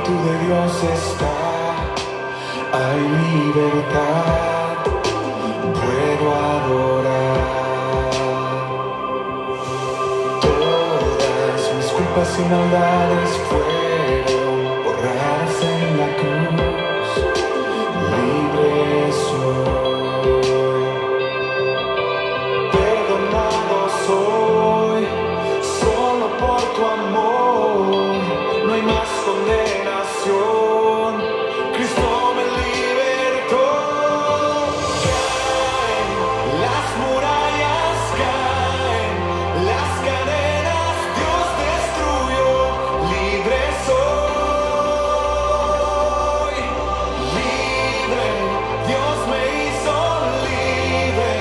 Espíritu de Dios está, hay libertad, puedo adorar. Todas mis culpas y maldades fueron borradas en la cruz, libre soy, perdonado soy, solo por tu amor, no hay más condenación, Cristo me libertó. Caen las murallas, caen las cadenas, Dios destruyó, libre soy, libre, Dios me hizo libre,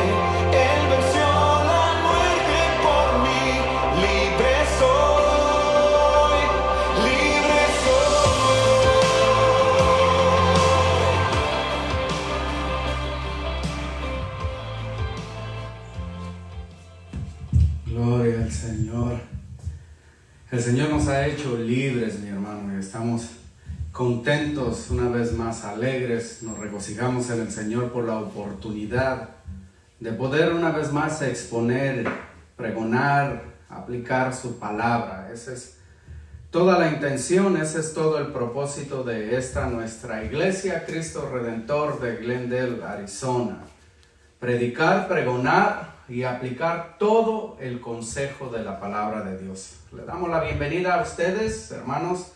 Él venció la muerte por mí, libre soy, libre soy. Gloria al Señor. El Señor nos ha hecho libres, mi hermano, y estamos contentos una vez más, alegres, nos regocijamos en el Señor por la oportunidad de poder una vez más exponer, pregonar, aplicar su palabra. Esa es toda la intención, ese es todo el propósito de esta nuestra iglesia, Cristo Redentor de Glendale, Arizona. Predicar, pregonar y aplicar todo el consejo de la palabra de Dios. Le damos la bienvenida a ustedes, hermanos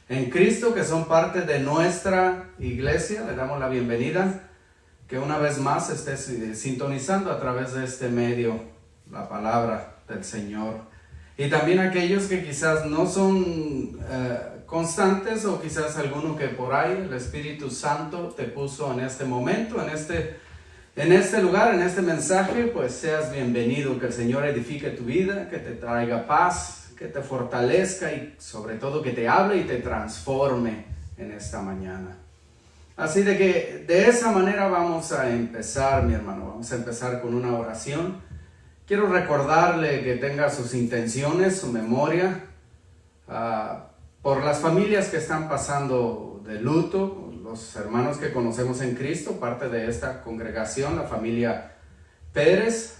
en Cristo, que son parte de nuestra iglesia. Le damos la bienvenida, que una vez más esté sintonizando a través de este medio la palabra del Señor. Y también aquellos que quizás no son constantes, o quizás alguno que por ahí el Espíritu Santo te puso en este momento, en este lugar, en este mensaje, pues seas bienvenido, que el Señor edifique tu vida, que te traiga paz, que te fortalezca y sobre todo que te hable y te transforme en esta mañana. Así de que de esa manera vamos a empezar, mi hermano, vamos a empezar con una oración. Quiero recordarle que tenga sus intenciones, su memoria, por las familias que están pasando de luto, los hermanos que conocemos en Cristo, parte de esta congregación, la familia Pérez,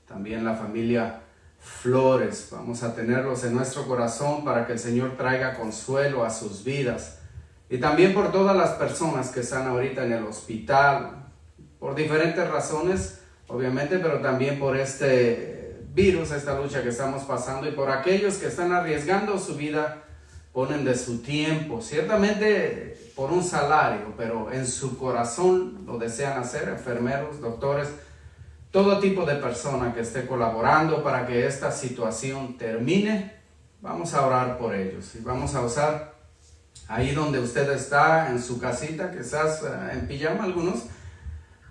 también la familia Flores. Vamos a tenerlos en nuestro corazón para que el Señor traiga consuelo a sus vidas. Y también por todas las personas que están ahorita en el hospital, por diferentes razones, obviamente, pero también por este virus, esta lucha que estamos pasando, y por aquellos que están arriesgando su vida, ponen de su tiempo, ciertamente por un salario, pero en su corazón lo desean hacer, enfermeros, doctores, todo tipo de persona que esté colaborando para que esta situación termine. Vamos a orar por ellos y vamos a usar ahí donde usted está, en su casita, quizás en pijama algunos,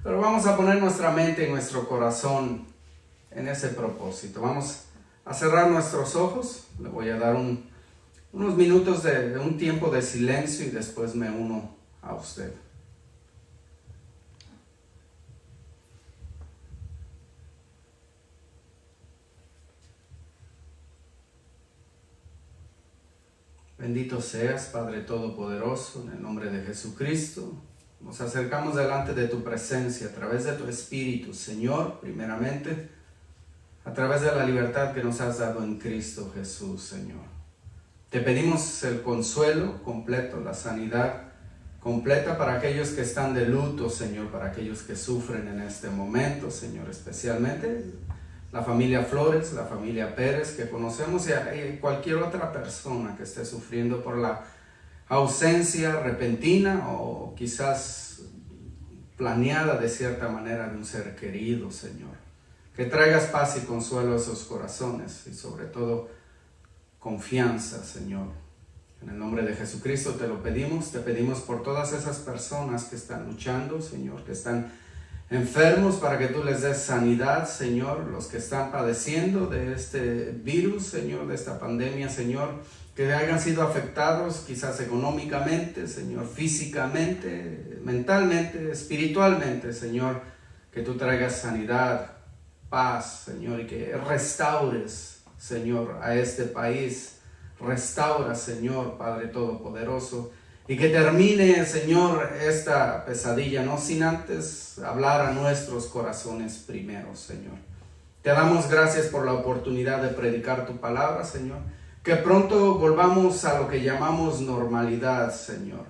pero vamos a poner nuestra mente y nuestro corazón en ese propósito. Vamos a cerrar nuestros ojos. Le voy a dar unos minutos de un tiempo de silencio y después me uno a usted. Bendito seas, Padre Todopoderoso, en el nombre de Jesucristo. Nos acercamos delante de tu presencia a través de tu Espíritu, Señor, primeramente, a través de la libertad que nos has dado en Cristo Jesús, Señor. Te pedimos el consuelo completo, la sanidad completa para aquellos que están de luto, Señor, para aquellos que sufren en este momento, Señor, especialmente la familia Flores, la familia Pérez que conocemos, y cualquier otra persona que esté sufriendo por la ausencia repentina o quizás planeada de cierta manera de un ser querido, Señor. Que traigas paz y consuelo a esos corazones y sobre todo confianza, Señor. En el nombre de Jesucristo te lo pedimos. Te pedimos por todas esas personas que están luchando, Señor, que están enfermos, para que tú les des sanidad, Señor. Los que están padeciendo de este virus, Señor, de esta pandemia, Señor, que hayan sido afectados quizás económicamente, Señor, físicamente, mentalmente, espiritualmente, Señor, que tú traigas sanidad, paz, Señor, y que restaures, Señor, a este país. Restaura, Señor, Padre Todopoderoso, y que termine, Señor, esta pesadilla, no sin antes hablar a nuestros corazones primero, Señor. Te damos gracias por la oportunidad de predicar tu palabra, Señor. Que pronto volvamos a lo que llamamos normalidad, Señor.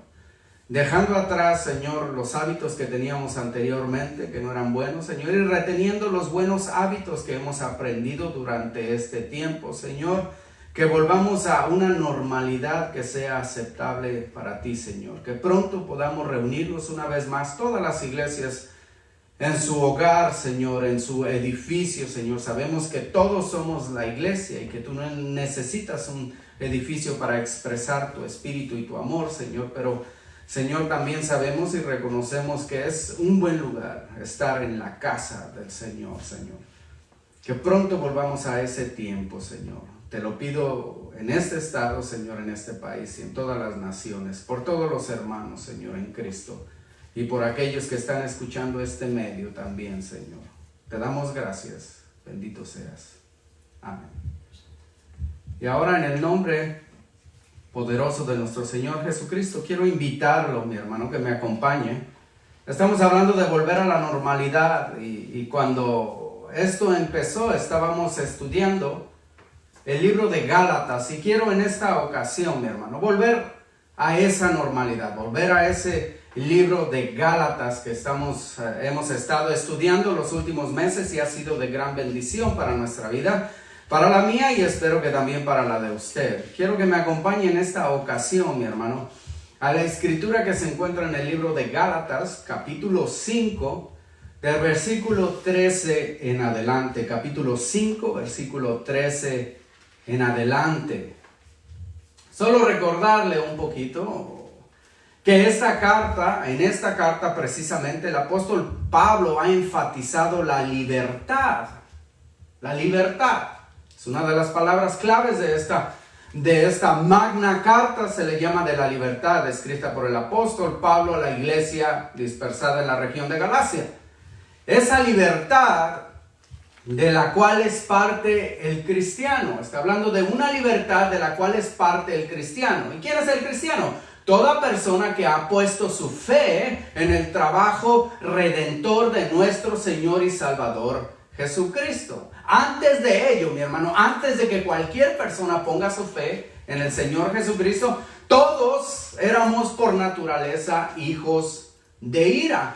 Dejando atrás, Señor, los hábitos que teníamos anteriormente, que no eran buenos, Señor, y reteniendo los buenos hábitos que hemos aprendido durante este tiempo, Señor. Que volvamos a una normalidad que sea aceptable para ti, Señor. Que pronto podamos reunirnos una vez más, todas las iglesias, en su hogar, Señor, en su edificio, Señor. Sabemos que todos somos la iglesia y que tú no necesitas un edificio para expresar tu espíritu y tu amor, Señor. Pero, Señor, también sabemos y reconocemos que es un buen lugar estar en la casa del Señor, Señor. Que pronto volvamos a ese tiempo, Señor. Te lo pido en este estado, Señor, en este país y en todas las naciones, por todos los hermanos, Señor, en Cristo. Y por aquellos que están escuchando este medio también, Señor. Te damos gracias. Bendito seas. Amén. Y ahora en el nombre poderoso de nuestro Señor Jesucristo, quiero invitarlo, mi hermano, que me acompañe. Estamos hablando de volver a la normalidad. Y cuando esto empezó, estábamos estudiando el libro de Gálatas. Y quiero en esta ocasión, mi hermano, volver a esa normalidad, volver a ese libro de Gálatas que hemos estado estudiando los últimos meses y ha sido de gran bendición para nuestra vida, para la mía y espero que también para la de usted. Quiero que me acompañe en esta ocasión, mi hermano, a la escritura que se encuentra en el libro de Gálatas, capítulo 5, del versículo 13 en adelante. Capítulo 5, versículo 13 en adelante. Solo recordarle un poquito que en esta carta precisamente el apóstol Pablo ha enfatizado la libertad. La libertad es una de las palabras claves de esta magna carta, se le llama de la libertad, escrita por el apóstol Pablo a la iglesia dispersada en la región de Galacia. Esa libertad de la cual es parte el cristiano. Está hablando de una libertad de la cual es parte el cristiano. ¿Y quién es el cristiano? Toda persona que ha puesto su fe en el trabajo redentor de nuestro Señor y Salvador Jesucristo. Antes de ello, mi hermano, antes de que cualquier persona ponga su fe en el Señor Jesucristo, todos éramos por naturaleza hijos de ira.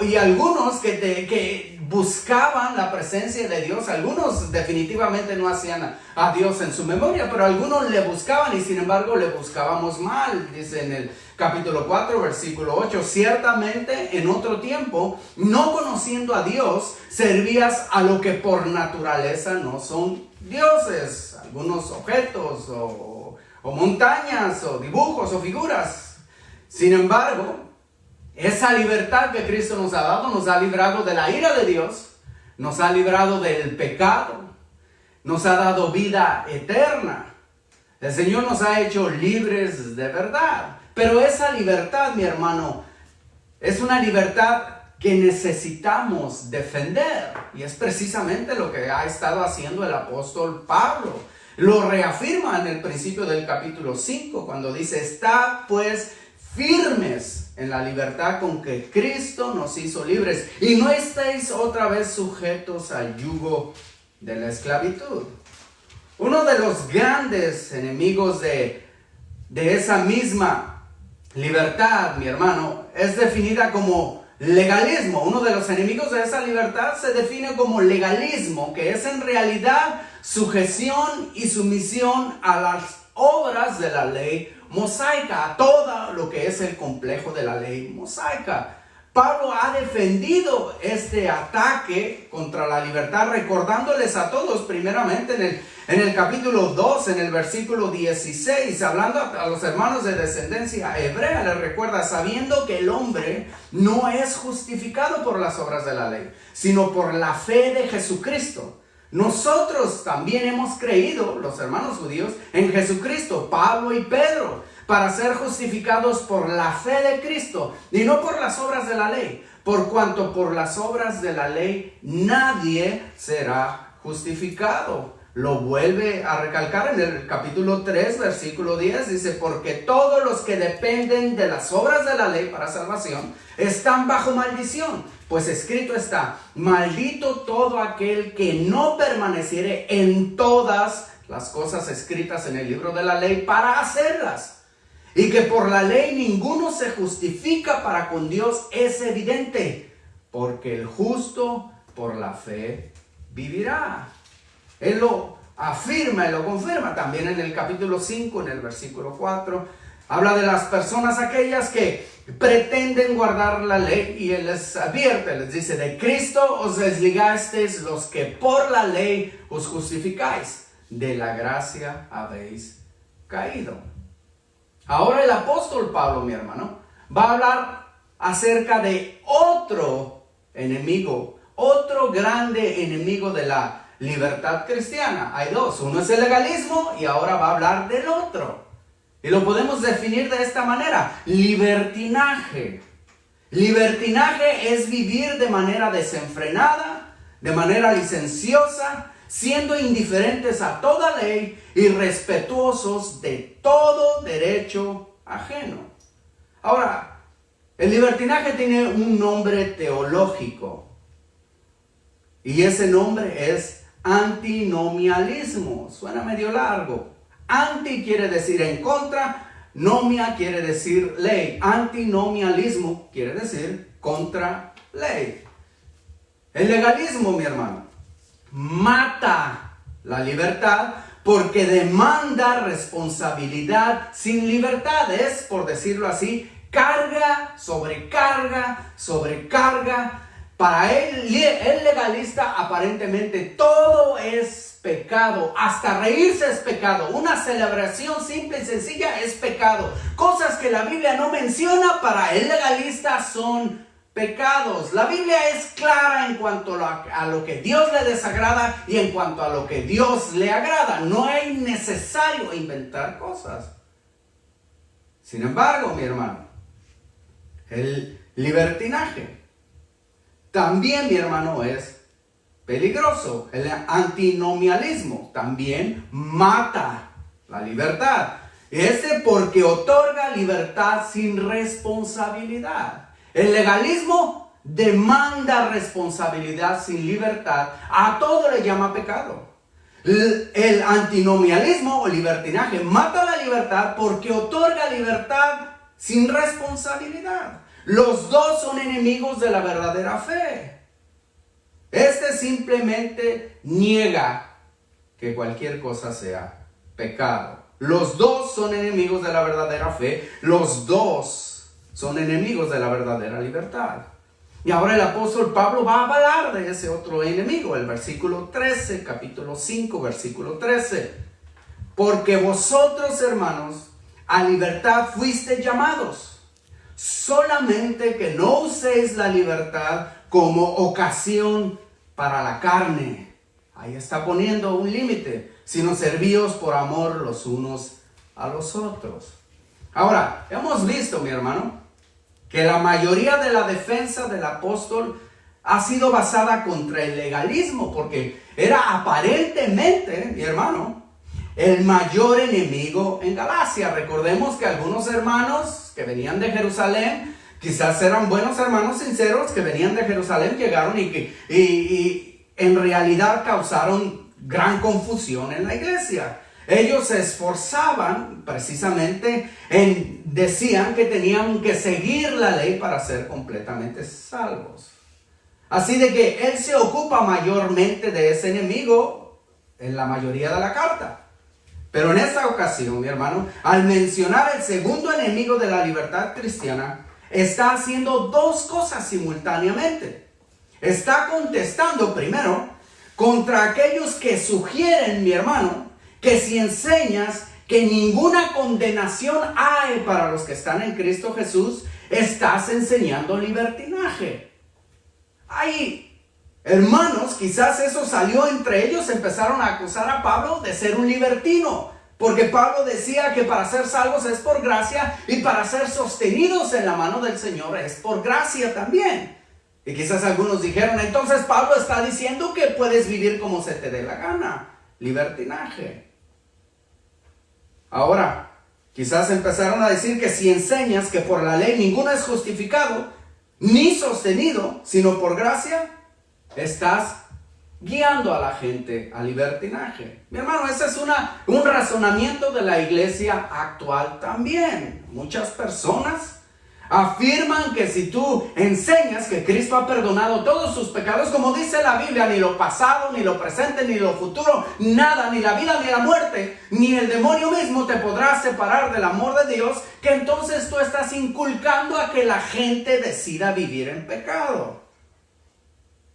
Y algunos que buscaban la presencia de Dios, algunos definitivamente no hacían a Dios en su memoria, pero algunos le buscaban y sin embargo le buscábamos mal. Dice en el capítulo 4, versículo 8, ciertamente en otro tiempo, no conociendo a Dios, servías a lo que por naturaleza no son dioses, algunos objetos o montañas o dibujos o figuras. Sin embargo, esa libertad que Cristo nos ha dado, nos ha librado de la ira de Dios, nos ha librado del pecado, nos ha dado vida eterna. El Señor nos ha hecho libres de verdad. Pero esa libertad, mi hermano, es una libertad que necesitamos defender. Y es precisamente lo que ha estado haciendo el apóstol Pablo. Lo reafirma en el principio del capítulo 5, cuando dice, está pues firmes en la libertad con que Cristo nos hizo libres, y no estéis otra vez sujetos al yugo de la esclavitud. Uno de los grandes enemigos de esa misma libertad, mi hermano, es definida como legalismo. Uno de los enemigos de esa libertad se define como legalismo, que es en realidad sujeción y sumisión a las obras de la ley mosaica, a todo lo que es el complejo de la ley mosaica. Pablo ha defendido este ataque contra la libertad, recordándoles a todos, primeramente en el capítulo 2, en el versículo 16, hablando a los hermanos de descendencia hebrea, les recuerda, sabiendo que el hombre no es justificado por las obras de la ley, sino por la fe de Jesucristo. Nosotros también hemos creído, los hermanos judíos, en Jesucristo, Pablo y Pedro, para ser justificados por la fe de Cristo y no por las obras de la ley, por cuanto por las obras de la ley nadie será justificado. lo vuelve a recalcar en el capítulo 3, versículo 10. Dice, porque todos los que dependen de las obras de la ley para salvación están bajo maldición. Pues escrito está, maldito todo aquel que no permaneciere en todas las cosas escritas en el libro de la ley para hacerlas. Y que por la ley ninguno se justifica para con Dios es evidente, porque el justo por la fe vivirá. Él lo afirma y lo confirma también en el capítulo 5, en el versículo 4. Habla de las personas aquellas que pretenden guardar la ley y Él les advierte, les dice, de Cristo os desligasteis los que por la ley os justificáis, de la gracia habéis caído. Ahora el apóstol Pablo, mi hermano, va a hablar acerca de otro enemigo, otro grande enemigo de la libertad cristiana. Hay dos, uno es el legalismo y ahora va a hablar del otro. Y lo podemos definir de esta manera, libertinaje. Libertinaje es vivir de manera desenfrenada, de manera licenciosa, siendo indiferentes a toda ley y respetuosos de todo derecho ajeno. Ahora, el libertinaje tiene un nombre teológico y ese nombre es antinomialismo. Suena medio largo. Anti quiere decir en contra, nomia quiere decir ley. Antinomialismo quiere decir contra ley. El legalismo, mi hermano, mata la libertad porque demanda responsabilidad sin libertad. Es, por decirlo así, carga, sobrecarga, sobrecarga. Para el legalista aparentemente todo es pecado, hasta reírse es pecado, una celebración simple y sencilla es pecado. Cosas que la Biblia no menciona para el legalista son pecados. La Biblia es clara en cuanto a lo que Dios le desagrada y en cuanto a lo que Dios le agrada. No es necesario inventar cosas. Sin embargo, mi hermano, el libertinaje también, mi hermano, es peligroso. El antinomialismo también mata la libertad. Porque otorga libertad sin responsabilidad. El legalismo demanda responsabilidad sin libertad. A todo le llama pecado. El antinomialismo o libertinaje mata la libertad porque otorga libertad sin responsabilidad. Los dos son enemigos de la verdadera fe. Este simplemente niega que cualquier cosa sea pecado. Los dos son enemigos de la verdadera fe. Los dos son enemigos de la verdadera libertad. Y ahora el apóstol Pablo va a hablar de ese otro enemigo. El versículo 13, capítulo 5, versículo 13. Porque vosotros, hermanos, a libertad fuisteis llamados. Solamente que no uséis la libertad como ocasión para la carne. Ahí está poniendo un límite. Sino servíos por amor los unos a los otros. Ahora, hemos visto, mi hermano, que la mayoría de la defensa del apóstol ha sido basada contra el legalismo. Porque era aparentemente, mi hermano, el mayor enemigo en Galacia. Recordemos que algunos hermanos que venían de Jerusalén, quizás eran buenos hermanos sinceros que venían de Jerusalén, llegaron y en realidad causaron gran confusión en la iglesia. Ellos se esforzaban precisamente decían que tenían que seguir la ley para ser completamente salvos. Así de que él se ocupa mayormente de ese enemigo en la mayoría de la carta. Pero en esta ocasión, mi hermano, al mencionar el segundo enemigo de la libertad cristiana, está haciendo dos cosas simultáneamente. Está contestando primero contra aquellos que sugieren, mi hermano, que si enseñas que ninguna condenación hay para los que están en Cristo Jesús, estás enseñando libertinaje. Hay hermanos, quizás eso salió entre ellos, empezaron a acusar a Pablo de ser un libertino, porque Pablo decía que para ser salvos es por gracia y para ser sostenidos en la mano del Señor es por gracia también. Y quizás algunos dijeron, entonces Pablo está diciendo que puedes vivir como se te dé la gana, libertinaje. Ahora, quizás empezaron a decir que si enseñas que por la ley ninguno es justificado, ni sostenido, sino por gracia, estás guiando a la gente al libertinaje. Mi hermano, ese es un razonamiento de la iglesia actual también. Muchas personas afirman que si tú enseñas que Cristo ha perdonado todos sus pecados, como dice la Biblia, ni lo pasado, ni lo presente, ni lo futuro, nada, ni la vida, ni la muerte, ni el demonio mismo te podrá separar del amor de Dios, que entonces tú estás inculcando a que la gente decida vivir en pecado.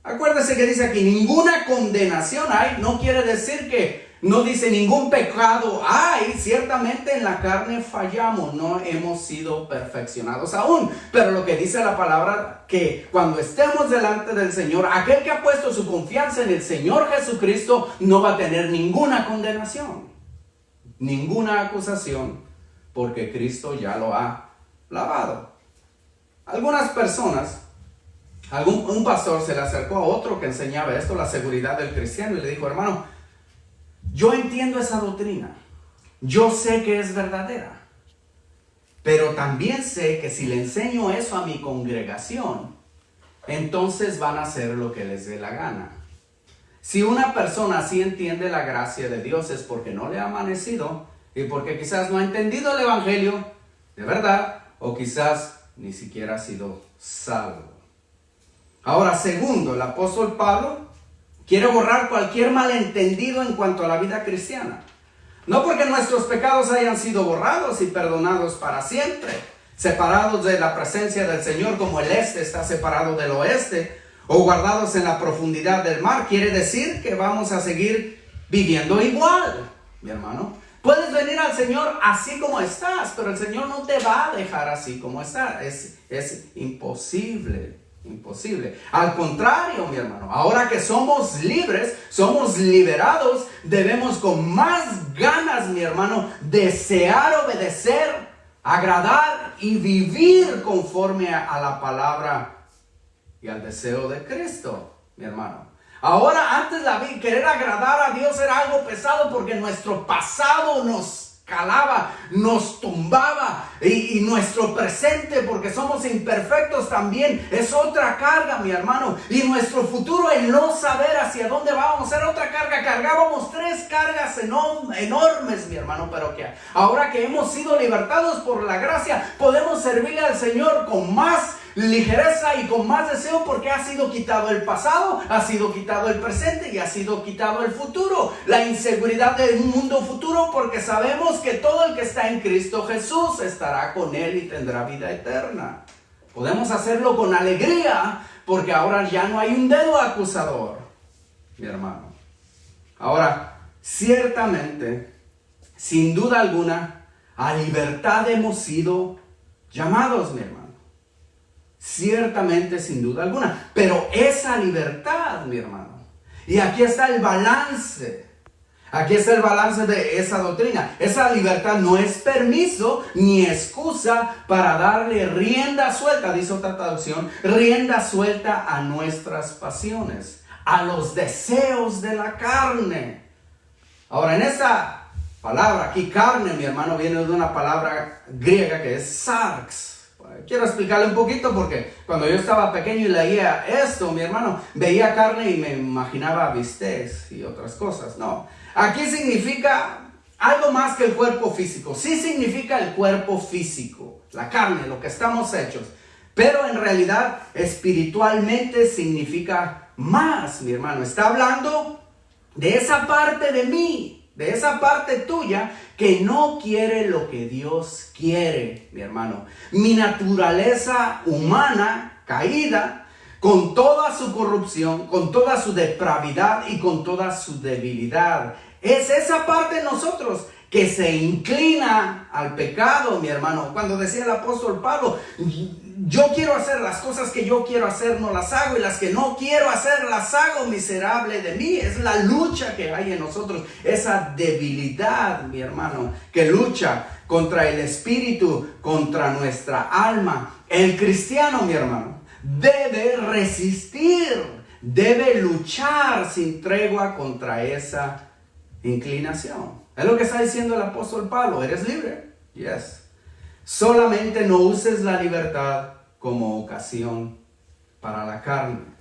Acuérdese que dice aquí, ninguna condenación hay, no quiere decir que no dice ningún pecado hay. Ciertamente en la carne fallamos, no hemos sido perfeccionados aún. Pero lo que dice la palabra, que cuando estemos delante del Señor, aquel que ha puesto su confianza en el Señor Jesucristo no va a tener ninguna condenación, ninguna acusación, porque Cristo ya lo ha lavado. Algunas personas, un pastor se le acercó a otro que enseñaba esto, la seguridad del cristiano, y le dijo: hermano, yo entiendo esa doctrina, yo sé que es verdadera, pero también sé que si le enseño eso a mi congregación, entonces van a hacer lo que les dé la gana. Si una persona así entiende la gracia de Dios, es porque no le ha amanecido y porque quizás no ha entendido el evangelio de verdad, o quizás ni siquiera ha sido salvo. Ahora, segundo, el apóstol Pablo quiere borrar cualquier malentendido en cuanto a la vida cristiana. No porque nuestros pecados hayan sido borrados y perdonados para siempre, separados de la presencia del Señor como el este está separado del oeste, o guardados en la profundidad del mar, quiere decir que vamos a seguir viviendo igual, mi hermano. Puedes venir al Señor así como estás, pero el Señor no te va a dejar así como estás. Es imposible. Imposible. Al contrario, mi hermano, ahora que somos libres, somos liberados, debemos con más ganas, mi hermano, desear obedecer, agradar y vivir conforme a la palabra y al deseo de Cristo, mi hermano. Ahora, antes querer agradar a Dios era algo pesado porque nuestro pasado nos calaba, nos tumbaba, y nuestro presente, porque somos imperfectos también, es otra carga, mi hermano, y nuestro futuro, el no saber hacia dónde vamos, era otra carga. Cargábamos 3 cargas enormes, mi hermano, pero que ahora que hemos sido libertados por la gracia, podemos servirle al Señor con más ligereza y con más deseo, porque ha sido quitado el pasado, ha sido quitado el presente y ha sido quitado el futuro, la inseguridad de un mundo futuro, porque sabemos que todo el que está en Cristo Jesús estará con Él y tendrá vida eterna. Podemos hacerlo con alegría, porque ahora ya no hay un dedo acusador, mi hermano. Ahora, ciertamente, sin duda alguna, a libertad hemos sido llamados, mi hermano. Ciertamente, sin duda alguna. Pero esa libertad, mi hermano, y aquí está el balance. Aquí está el balance de esa doctrina. Esa libertad no es permiso ni excusa para darle rienda suelta, dice otra traducción, rienda suelta a nuestras pasiones, a los deseos de la carne. Ahora, en esa palabra aquí, carne, mi hermano, viene de una palabra griega que es sarx. Quiero explicarle un poquito, porque cuando yo estaba pequeño y leía esto, mi hermano, veía carne y me imaginaba bistecs y otras cosas. No, aquí significa algo más que el cuerpo físico. Sí significa el cuerpo físico, la carne, lo que estamos hechos. Pero en realidad, espiritualmente significa más, mi hermano. Está hablando de esa parte de mí, de esa parte tuya que no quiere lo que Dios quiere, mi hermano. Mi naturaleza humana caída, con toda su corrupción, con toda su depravidad y con toda su debilidad. Es esa parte de nosotros que se inclina al pecado, mi hermano. Cuando decía el apóstol Pablo, yo quiero hacer las cosas que yo quiero hacer, no las hago, y las que no quiero hacer, las hago. Miserable de mí. Es la lucha que hay en nosotros, esa debilidad, mi hermano, que lucha contra el espíritu, contra nuestra alma. El cristiano, mi hermano, debe resistir, debe luchar sin tregua contra esa inclinación. Es lo que está diciendo el apóstol Pablo. ¿Eres libre? Yes. Solamente no uses la libertad como ocasión para la carne.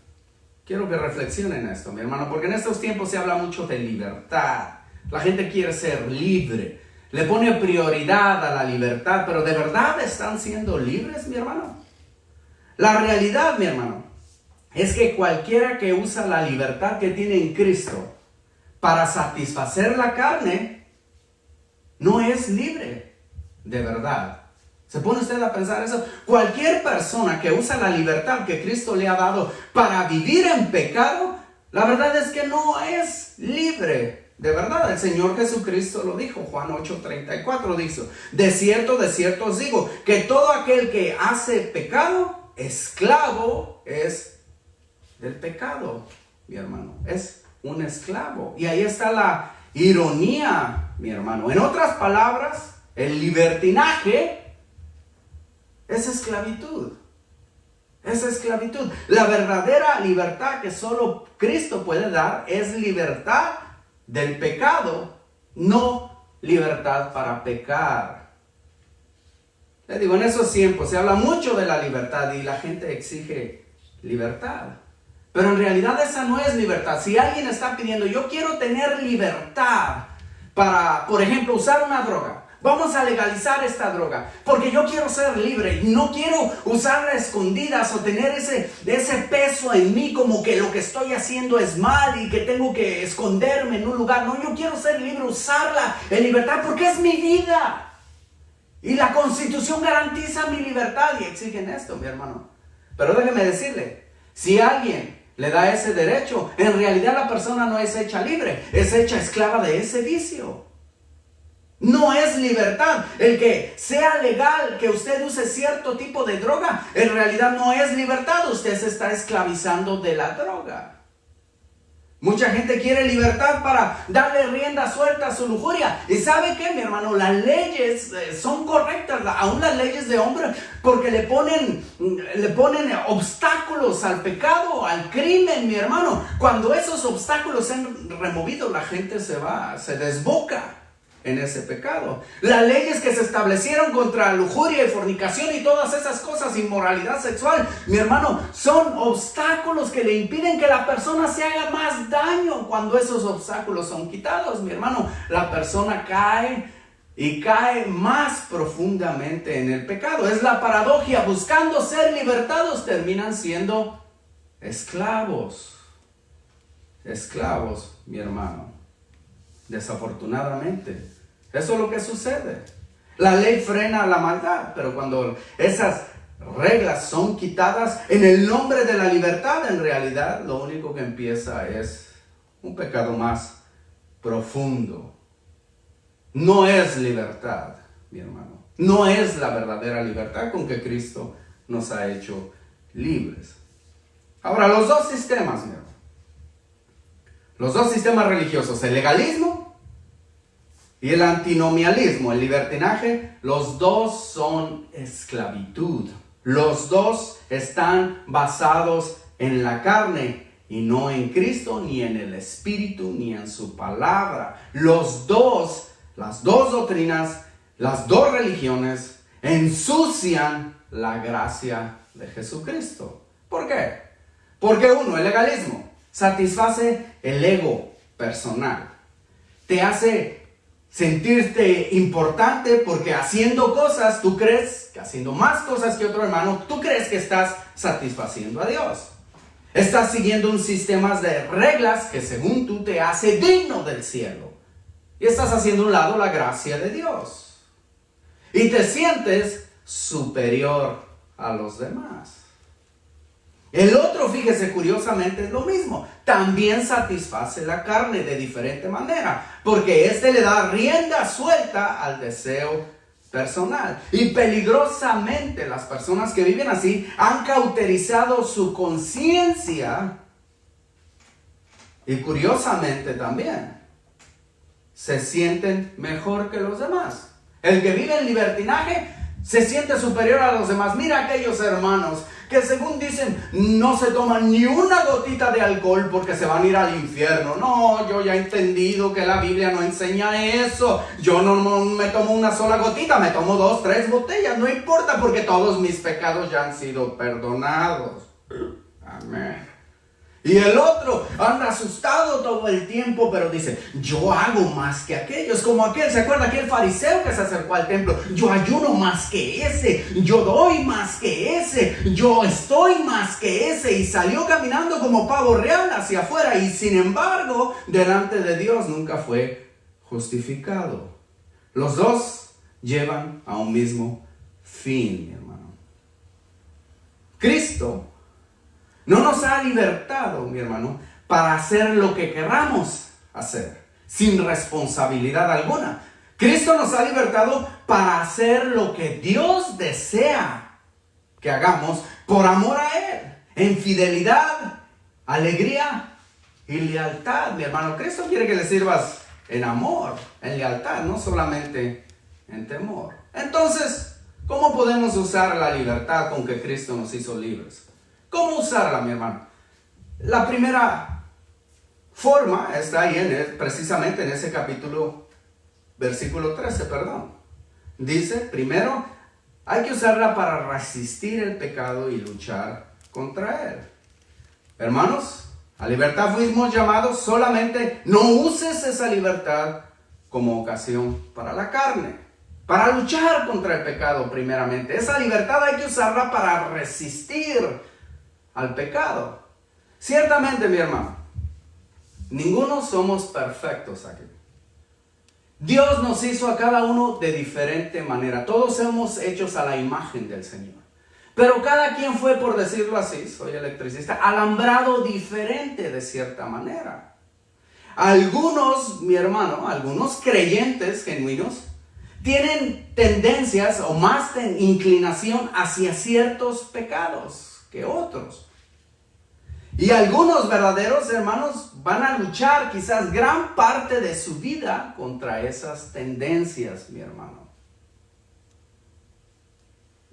Quiero que reflexionen esto, mi hermano, porque en estos tiempos se habla mucho de libertad. La gente quiere ser libre. Le pone prioridad a la libertad, pero ¿de verdad están siendo libres, mi hermano? La realidad, mi hermano, es que cualquiera que usa la libertad que tiene en Cristo para satisfacer la carne, no es libre, de verdad. ¿Se pone usted a pensar eso? Cualquier persona que usa la libertad que Cristo le ha dado para vivir en pecado, la verdad es que no es libre. De verdad, el Señor Jesucristo lo dijo. Juan 8:34 dice: de cierto os digo, que todo aquel que hace pecado, esclavo es del pecado, mi hermano. Es un esclavo. Y ahí está la ironía, mi hermano. En otras palabras, el libertinaje es esclavitud. Es esclavitud. La verdadera libertad que solo Cristo puede dar es libertad del pecado, no libertad para pecar. Le digo, en esos tiempos se habla mucho de la libertad y la gente exige libertad. Pero en realidad esa no es libertad. Si alguien está pidiendo, yo quiero tener libertad para, por ejemplo, usar una droga. Vamos a legalizar esta droga, porque yo quiero ser libre. No quiero usarla a escondidas o tener ese peso en mí como que lo que estoy haciendo es mal y que tengo que esconderme en un lugar. No, yo quiero ser libre, usarla en libertad porque es mi vida. Y la Constitución garantiza mi libertad y exigen esto, mi hermano. Pero déjeme decirle, si alguien le da ese derecho, en realidad la persona no es hecha libre, es hecha esclava de ese vicio. No es libertad. El que sea legal que usted use cierto tipo de droga, en realidad no es libertad. Usted se está esclavizando de la droga. Mucha gente quiere libertad para darle rienda suelta a su lujuria. ¿Y sabe qué, mi hermano? Las leyes son correctas, aún las leyes de hombre, porque le ponen obstáculos al pecado, al crimen, mi hermano. Cuando esos obstáculos se han removido, la gente se desboca en ese pecado. Las leyes que se establecieron contra lujuria y fornicación y todas esas cosas, inmoralidad sexual, mi hermano, son obstáculos que le impiden que la persona se haga más daño. Cuando esos obstáculos son quitados, mi hermano, la persona cae y cae más profundamente en el pecado. Es la paradoja. Buscando ser libertados, terminan siendo esclavos. Esclavos, mi hermano. Desafortunadamente, eso es lo que sucede. La ley frena la maldad, pero cuando esas reglas son quitadas en el nombre de la libertad, en realidad lo único que empieza es un pecado más profundo. No es libertad, mi hermano. No es la verdadera libertad con que Cristo nos ha hecho libres. Ahora, los dos sistemas, mi hermano. Los dos sistemas religiosos, el legalismo y el antinomialismo, el libertinaje, los dos son esclavitud. Los dos están basados en la carne y no en Cristo, ni en el Espíritu, ni en su palabra. Las dos doctrinas, las dos religiones ensucian la gracia de Jesucristo. ¿Por qué? Porque uno, el legalismo, satisface el ego personal. Te hace sentirte importante porque haciendo cosas, tú crees que haciendo más cosas que otro hermano, tú crees que estás satisfaciendo a Dios. Estás siguiendo un sistema de reglas que según tú te hace digno del cielo. Y estás haciendo a un lado la gracia de Dios. Y te sientes superior a los demás. El otro, fíjese, curiosamente es lo mismo. También satisface la carne de diferente manera, porque este le da rienda suelta al deseo personal. Y peligrosamente las personas que viven así han cauterizado su conciencia. Y curiosamente también se sienten mejor que los demás. El que vive en libertinaje Se siente superior a los demás. Mira aquellos hermanos que según dicen no se toman ni una gotita de alcohol porque se van a ir al infierno. No, yo ya he entendido que la Biblia no enseña eso. Yo no me tomo una sola gotita, me tomo 2, 3 botellas. No importa porque todos mis pecados ya han sido perdonados. Amén. Y el otro anda asustado todo el tiempo, pero dice, yo hago más que aquellos, como aquel, ¿se acuerda aquel fariseo que se acercó al templo? Yo ayuno más que ese, yo doy más que ese, yo estoy más que ese, y salió caminando como pavo real hacia afuera, y sin embargo, delante de Dios nunca fue justificado. Los dos llevan a un mismo fin, mi hermano. Cristo no nos ha libertado, mi hermano, para hacer lo que queramos hacer, sin responsabilidad alguna. Cristo nos ha libertado para hacer lo que Dios desea que hagamos por amor a Él, en fidelidad, alegría y lealtad, mi hermano. Cristo quiere que le sirvas en amor, en lealtad, no solamente en temor. Entonces, ¿cómo podemos usar la libertad con que Cristo nos hizo libres? ¿Cómo usarla, mi hermano? La primera forma está ahí precisamente en ese capítulo, versículo 13, perdón. Dice, primero, hay que usarla para resistir el pecado y luchar contra él. Hermanos, a libertad fuimos llamados, solamente no uses esa libertad como ocasión para la carne, para luchar contra el pecado primeramente. Esa libertad hay que usarla para resistir al pecado. Ciertamente, mi hermano, ninguno somos perfectos aquí. Dios nos hizo a cada uno de diferente manera. Todos somos hechos a la imagen del Señor. Pero cada quien fue, por decirlo así, soy electricista, alambrado diferente de cierta manera. Algunos, mi hermano, algunos creyentes genuinos tienen tendencias o más inclinación hacia ciertos pecados que otros. Y algunos verdaderos hermanos van a luchar quizás gran parte de su vida contra esas tendencias, mi hermano.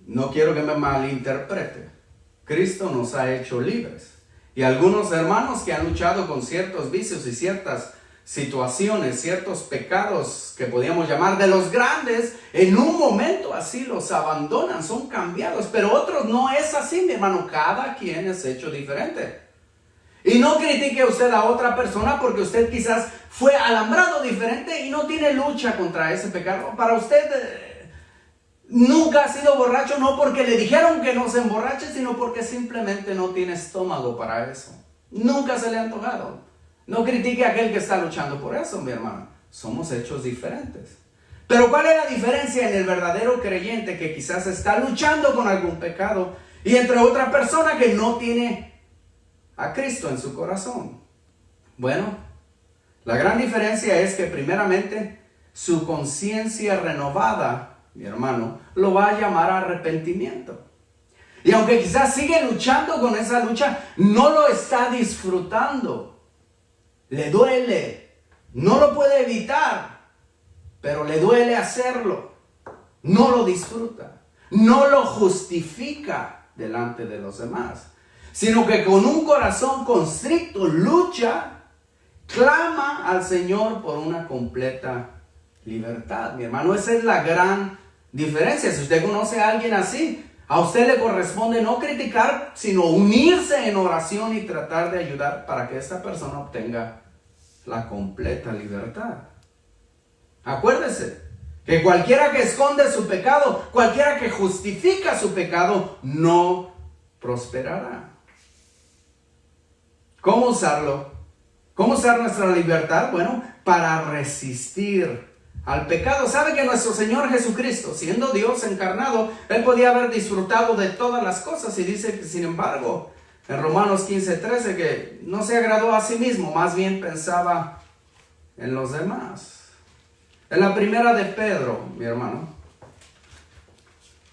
No quiero que me malinterprete. Cristo nos ha hecho libres. Y algunos hermanos que han luchado con ciertos vicios y ciertas situaciones, ciertos pecados que podríamos llamar de los grandes, en un momento así los abandonan, son cambiados. Pero otros no es así, mi hermano. Cada quien es hecho diferente. Y no critique usted a otra persona porque usted quizás fue alambrado diferente y no tiene lucha contra ese pecado. Para usted nunca ha sido borracho, no porque le dijeron que no se emborrache, sino porque simplemente no tiene estómago para eso. Nunca se le ha antojado. No critique a aquel que está luchando por eso, mi hermano. Somos hechos diferentes. Pero ¿cuál es la diferencia en el verdadero creyente que quizás está luchando con algún pecado y entre otra persona que no tiene a Cristo en su corazón? Bueno, la gran diferencia es que primeramente su conciencia renovada, mi hermano, lo va a llamar a arrepentimiento. Y aunque quizás sigue luchando con esa lucha, no lo está disfrutando. Le duele, no lo puede evitar, pero le duele hacerlo. No lo disfruta, no lo justifica delante de los demás, sino que con un corazón constricto lucha, clama al Señor por una completa libertad. Mi hermano, esa es la gran diferencia. Si usted conoce a alguien así, a usted le corresponde no criticar, sino unirse en oración y tratar de ayudar para que esta persona obtenga la completa libertad. Acuérdese que cualquiera que esconde su pecado, cualquiera que justifica su pecado, no prosperará. ¿Cómo usarlo? ¿Cómo usar nuestra libertad? Bueno, para resistir al pecado. ¿Sabe que nuestro Señor Jesucristo, siendo Dios encarnado, Él podía haber disfrutado de todas las cosas? Y dice que, sin embargo, en Romanos 15:13, que no se agradó a sí mismo, más bien pensaba en los demás. En la primera de Pedro, mi hermano,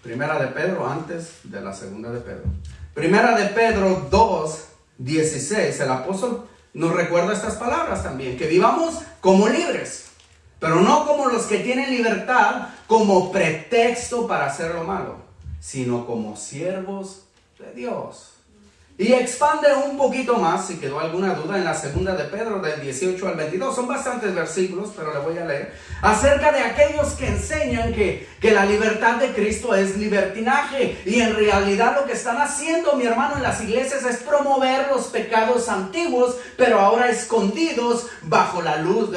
primera de Pedro antes de la segunda de Pedro. Primera de Pedro 2:16, el apóstol nos recuerda estas palabras también, que vivamos como libres, pero no como los que tienen libertad como pretexto para hacer lo malo, sino como siervos de Dios. Y expande un poquito más, si quedó alguna duda, en la segunda de Pedro, del 18 al 22. Son bastantes versículos, pero le voy a leer. Acerca de aquellos que enseñan que la libertad de Cristo es libertinaje. Y en realidad lo que están haciendo, mi hermano, en las iglesias es promover los pecados antiguos, pero ahora escondidos bajo la luz,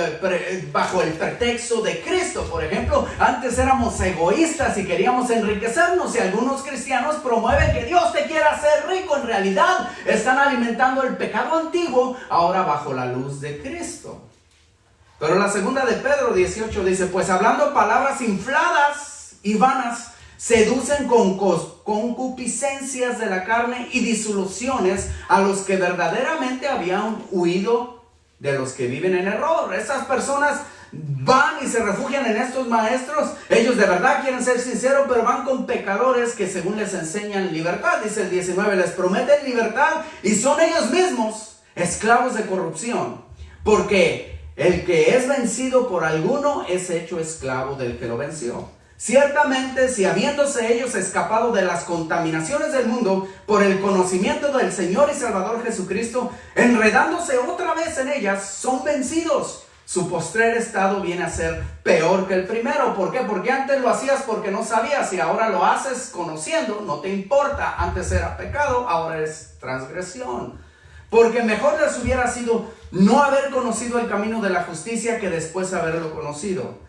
bajo el pretexto de Cristo. Por ejemplo, antes éramos egoístas y queríamos enriquecernos. Y algunos cristianos promueven que Dios te quiera hacer rico. En realidad están alimentando el pecado antiguo ahora bajo la luz de Cristo. Pero la segunda de Pedro 18 dice: pues hablando palabras infladas y vanas, seducen con concupiscencias de la carne y disoluciones a los que verdaderamente habían huido de los que viven en error. Esas personas van y se refugian en estos maestros. Ellos de verdad quieren ser sinceros, pero van con pecadores que según les enseñan libertad. Dice el 19, les prometen libertad y son ellos mismos esclavos de corrupción. Porque el que es vencido por alguno es hecho esclavo del que lo venció. Ciertamente, si habiéndose ellos escapado de las contaminaciones del mundo por el conocimiento del Señor y Salvador Jesucristo, enredándose otra vez en ellas, son vencidos. Su postrer estado viene a ser peor que el primero. ¿Por qué? Porque antes lo hacías porque no sabías y ahora lo haces conociendo. No te importa. Antes era pecado, ahora es transgresión. Porque mejor les hubiera sido no haber conocido el camino de la justicia que después de haberlo conocido.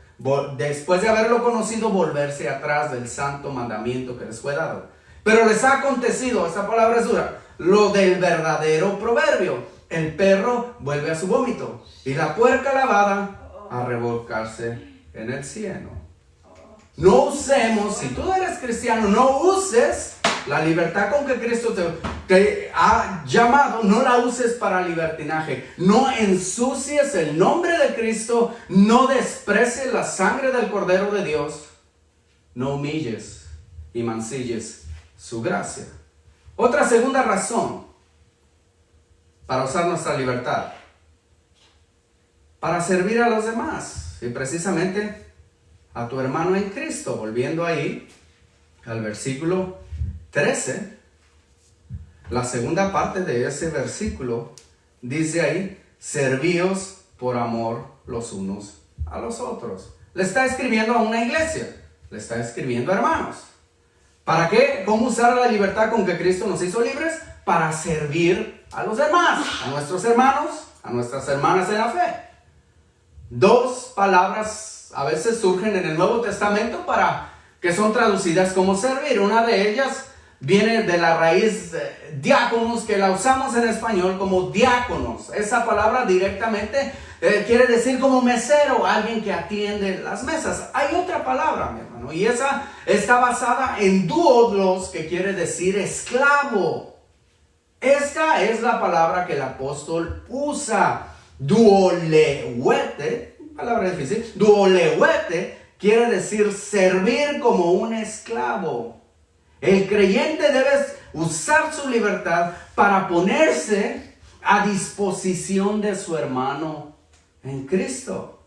Después de haberlo conocido, volverse atrás del santo mandamiento que les fue dado. Pero les ha acontecido, esta palabra es dura, lo del verdadero proverbio. El perro vuelve a su vómito y la puerca lavada a revolcarse en el cieno. No usemos, si tú eres cristiano, no uses la libertad con que Cristo te ha llamado, no la uses para libertinaje. No ensucies el nombre de Cristo, no desprecies la sangre del Cordero de Dios, no humilles y mancilles su gracia. Otra segunda razón para usar nuestra libertad, para servir a los demás y precisamente a tu hermano en Cristo. Volviendo ahí al versículo 13, la segunda parte de ese versículo dice ahí: servíos por amor los unos a los otros. Le está escribiendo a una iglesia, le está escribiendo a hermanos. ¿Para qué? ¿Cómo usar la libertad con que Cristo nos hizo libres? Para servir a los demás, a nuestros hermanos, a nuestras hermanas en la fe. Dos palabras a veces surgen en el Nuevo Testamento que son traducidas como servir. Una de ellas viene de la raíz diáconos, que la usamos en español como diáconos. Esa palabra directamente quiere decir como mesero, alguien que atiende las mesas. Hay otra palabra, mi hermano, y esa está basada en duodos, que quiere decir esclavo. Esta es la palabra que el apóstol usa. Duoleuete, palabra difícil. Duoleuete quiere decir servir como un esclavo. El creyente debe usar su libertad para ponerse a disposición de su hermano en Cristo.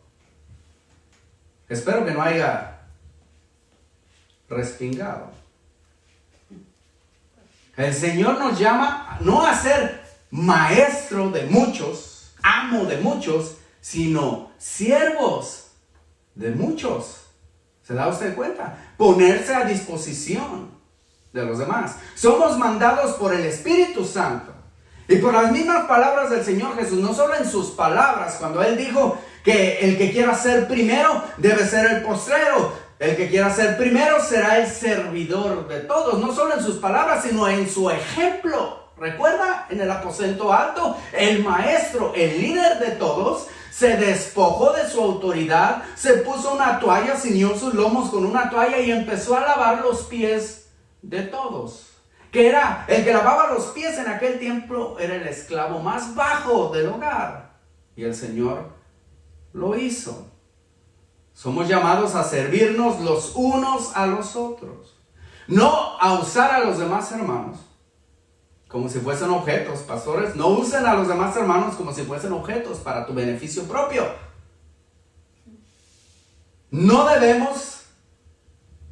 Espero que no haya respingado. El Señor nos llama no a ser maestro de muchos, amo de muchos, sino siervos de muchos. ¿Se da usted cuenta? Ponerse a disposición de los demás. Somos mandados por el Espíritu Santo y por las mismas palabras del Señor Jesús, no solo en sus palabras, cuando Él dijo que el que quiera ser primero debe ser el postrero. El que quiera ser primero será el servidor de todos, no solo en sus palabras, sino en su ejemplo. Recuerda, en el aposento alto, el maestro, el líder de todos, se despojó de su autoridad, se puso una toalla, ciñó sus lomos con una toalla y empezó a lavar los pies de todos. Que era el que lavaba los pies en aquel tiempo, era el esclavo más bajo del hogar. Y el Señor lo hizo. Somos llamados a servirnos los unos a los otros. No a usar a los demás hermanos como si fuesen objetos. Pastores, no usen a los demás hermanos como si fuesen objetos para tu beneficio propio. No debemos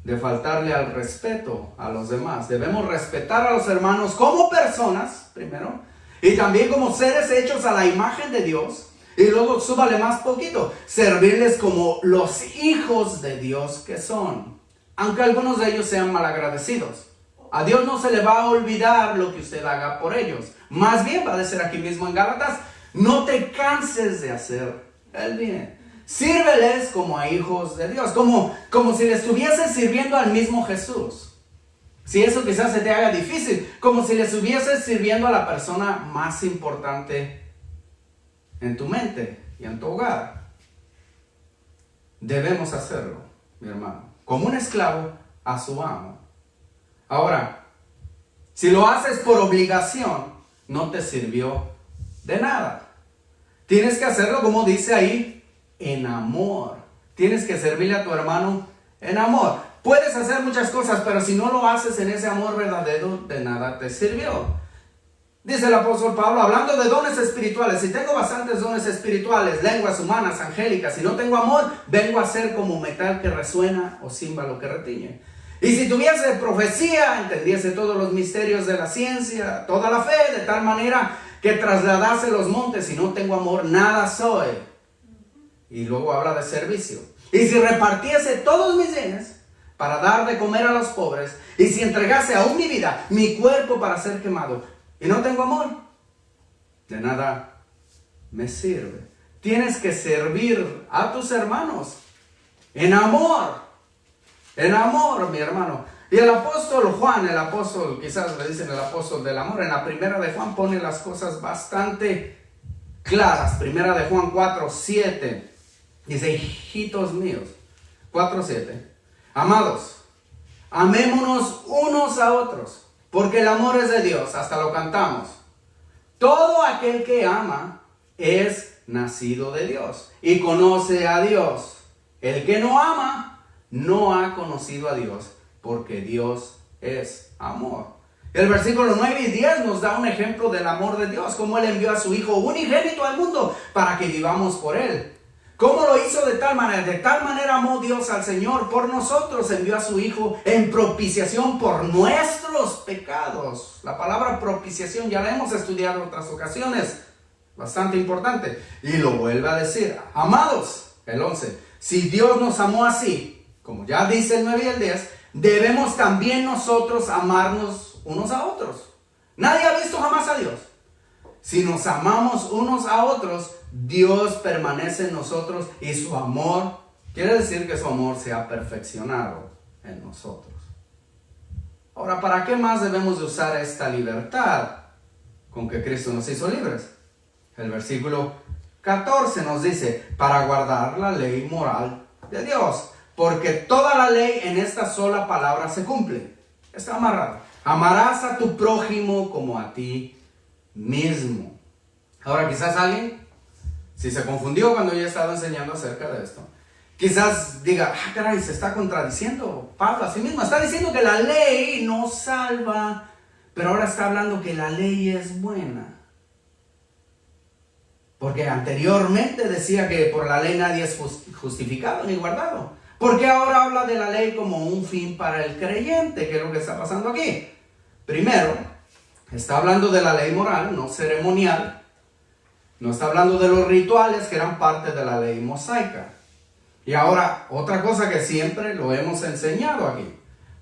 de faltarle al respeto a los demás. Debemos respetar a los hermanos como personas, primero, y también como seres hechos a la imagen de Dios. Y luego súbale más poquito, servirles como los hijos de Dios que son, aunque algunos de ellos sean malagradecidos. A Dios no se le va a olvidar lo que usted haga por ellos. Más bien va a decir aquí mismo en Gálatas, no te canses de hacer el bien. Sírveles como a hijos de Dios, como si le estuvieses sirviendo al mismo Jesús. Si eso quizás se te haga difícil, como si le estuvieses sirviendo a la persona más importante en tu mente y en tu hogar. Debemos hacerlo, mi hermano, como un esclavo a su amo. Ahora, si lo haces por obligación, no te sirvió de nada. Tienes que hacerlo como dice ahí, en amor. Tienes que servirle a tu hermano en amor. Puedes hacer muchas cosas, pero si no lo haces en ese amor verdadero, de nada te sirvió. Dice el apóstol Pablo, hablando de dones espirituales, si tengo bastantes dones espirituales, lenguas humanas, angélicas, si no tengo amor, vengo a ser como metal que resuena o címbalo que retiñe. Y si tuviese profecía, entendiese todos los misterios de la ciencia, toda la fe, de tal manera que trasladase los montes, si no tengo amor, nada soy. Y luego habla de servicio. Y si repartiese todos mis bienes para dar de comer a los pobres, y si entregase aún mi vida, mi cuerpo para ser quemado, y no tengo amor, de nada me sirve. Tienes que servir a tus hermanos en amor. En amor, mi hermano. Y el apóstol Juan, quizás le dicen el apóstol del amor, en la primera de Juan pone las cosas bastante claras. Primera de Juan 4:7. Dice, hijitos míos, 4:7. Amados, amémonos unos a otros, porque el amor es de Dios. Hasta lo cantamos. Todo aquel que ama es nacido de Dios y conoce a Dios. El que no ama no ha conocido a Dios, porque Dios es amor. El versículo 9 y 10 nos da un ejemplo del amor de Dios, cómo Él envió a su Hijo unigénito al mundo para que vivamos por Él. ¿Cómo lo hizo de tal manera? De tal manera amó Dios al Señor por nosotros, envió a su Hijo en propiciación por nuestros pecados. La palabra propiciación ya la hemos estudiado en otras ocasiones, bastante importante. Y lo vuelve a decir, amados, el 11, si Dios nos amó así, como ya dice el 9 y el 10, debemos también nosotros amarnos unos a otros. Nadie ha visto jamás a Dios. Si nos amamos unos a otros, Dios permanece en nosotros y su amor, quiere decir que su amor se ha perfeccionado en nosotros. Ahora, ¿para qué más debemos de usar esta libertad con que Cristo nos hizo libres? El versículo 14 nos dice, para guardar la ley moral de Dios. Porque toda la ley en esta sola palabra se cumple. Está amarrado. Amarás a tu prójimo como a ti mismo. Ahora quizás alguien, si se confundió cuando yo estaba enseñando acerca de esto, quizás diga, caray, se está contradiciendo Pablo a sí mismo. Está diciendo que la ley no salva, pero ahora está hablando que la ley es buena. Porque anteriormente decía que por la ley nadie es justificado ni guardado. Porque ahora habla de la ley como un fin para el creyente, que es lo que está pasando aquí. Primero, está hablando de la ley moral, no ceremonial. No está hablando de los rituales que eran parte de la ley mosaica. Y ahora, otra cosa que siempre lo hemos enseñado aquí.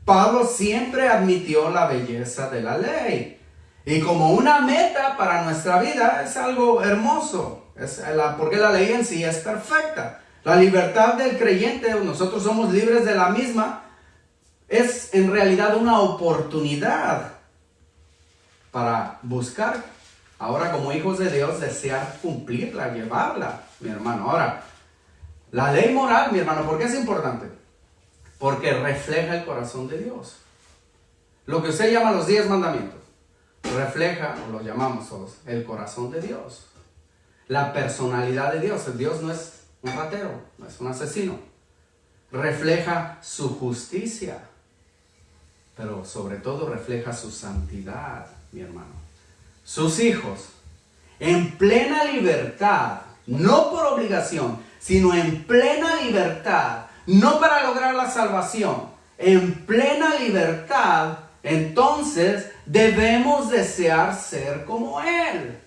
Pablo siempre admitió la belleza de la ley. Y como una meta para nuestra vida es algo hermoso. Porque la ley en sí es perfecta. La libertad del creyente, nosotros somos libres de la misma, es en realidad una oportunidad para buscar, ahora como hijos de Dios, desear cumplirla, llevarla, mi hermano. Ahora, la ley moral, mi hermano, ¿por qué es importante? Porque refleja el corazón de Dios. Lo que usted llama los 10 mandamientos, refleja, o lo llamamos todos, el corazón de Dios. La personalidad de Dios. Dios no es un ratero, no es un asesino. Refleja su justicia, pero sobre todo refleja su santidad, mi hermano. Sus hijos, en plena libertad, no por obligación, sino en plena libertad, no para lograr la salvación, en plena libertad, entonces debemos desear ser como Él.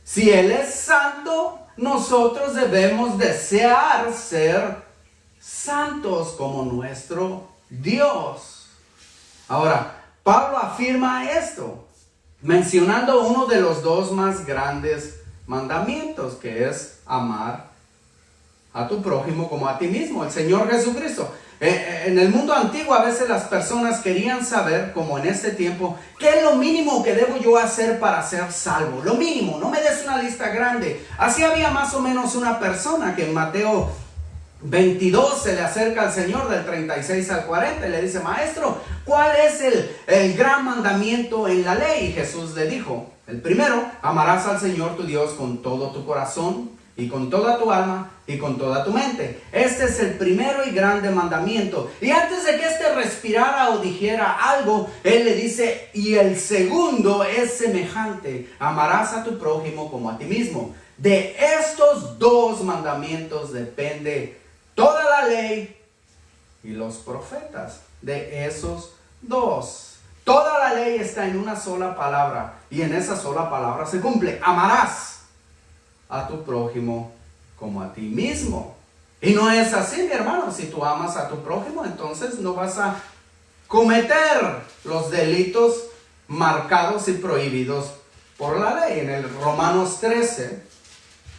Si Él es santo, nosotros debemos desear ser santos como nuestro Dios. Ahora, Pablo afirma esto, mencionando uno de los dos más grandes mandamientos, que es amar a tu prójimo como a ti mismo, el Señor Jesucristo. En el mundo antiguo a veces las personas querían saber, como en este tiempo, ¿qué es lo mínimo que debo yo hacer para ser salvo? Lo mínimo, no me des una lista grande. Así había más o menos una persona que en Mateo 22 se le acerca al Señor del 36 al 40 y le dice: Maestro, ¿cuál es el gran mandamiento en la ley? Y Jesús le dijo: el primero, amarás al Señor tu Dios con todo tu corazón y con toda tu alma y con toda tu mente. Este es el primero y grande mandamiento. Y antes de que éste respirara o dijera algo, él le dice: y el segundo es semejante, amarás a tu prójimo como a ti mismo. De estos dos mandamientos depende toda la ley y los profetas. De esos dos. Toda la ley está en una sola palabra, y en esa sola palabra se cumple: amarás a tu prójimo como a ti mismo. Y no es así, mi hermano. Si tú amas a tu prójimo, entonces no vas a cometer los delitos marcados y prohibidos por la ley. En el Romanos 13,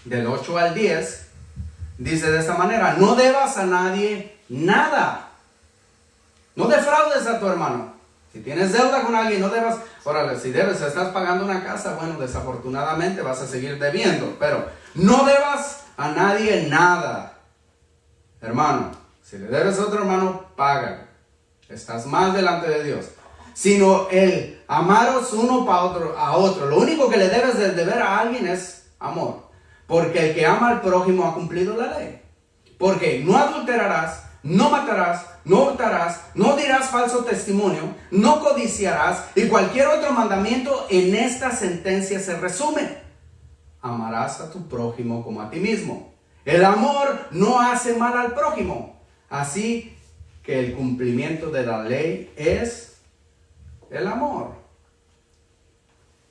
del 8 al 10, dice de esta manera: no debas a nadie nada. No defraudes a tu hermano. Si tienes deuda con alguien, no debas. Órale, si debes, estás pagando una casa, bueno, desafortunadamente vas a seguir debiendo, pero no debas a nadie nada. Hermano, si le debes a otro hermano, págale. Estás más delante de Dios. Sino el amaros uno a otro. Lo único que le debes de deber a alguien es amor. Porque el que ama al prójimo ha cumplido la ley. Porque no adulterarás, no matarás, no hurtarás, no dirás falso testimonio, no codiciarás, y cualquier otro mandamiento en esta sentencia se resume: amarás a tu prójimo como a ti mismo. El amor no hace mal al prójimo. Así que el cumplimiento de la ley es el amor.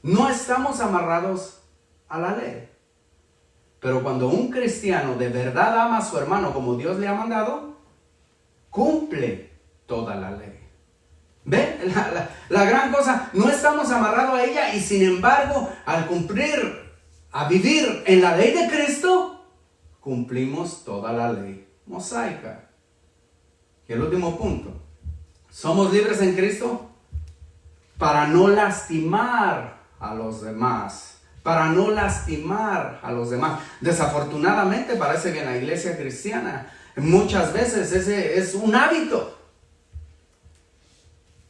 No estamos amarrados a la ley. Pero cuando un cristiano de verdad ama a su hermano como Dios le ha mandado, cumple toda la ley. ¿Ven? La gran cosa, no estamos amarrados a ella, y sin embargo, al cumplir, a vivir en la ley de Cristo, cumplimos toda la ley mosaica. Y el último punto: somos libres en Cristo para no lastimar a los demás. Para no lastimar a los demás. Desafortunadamente parece que en la iglesia cristiana muchas veces ese es un hábito.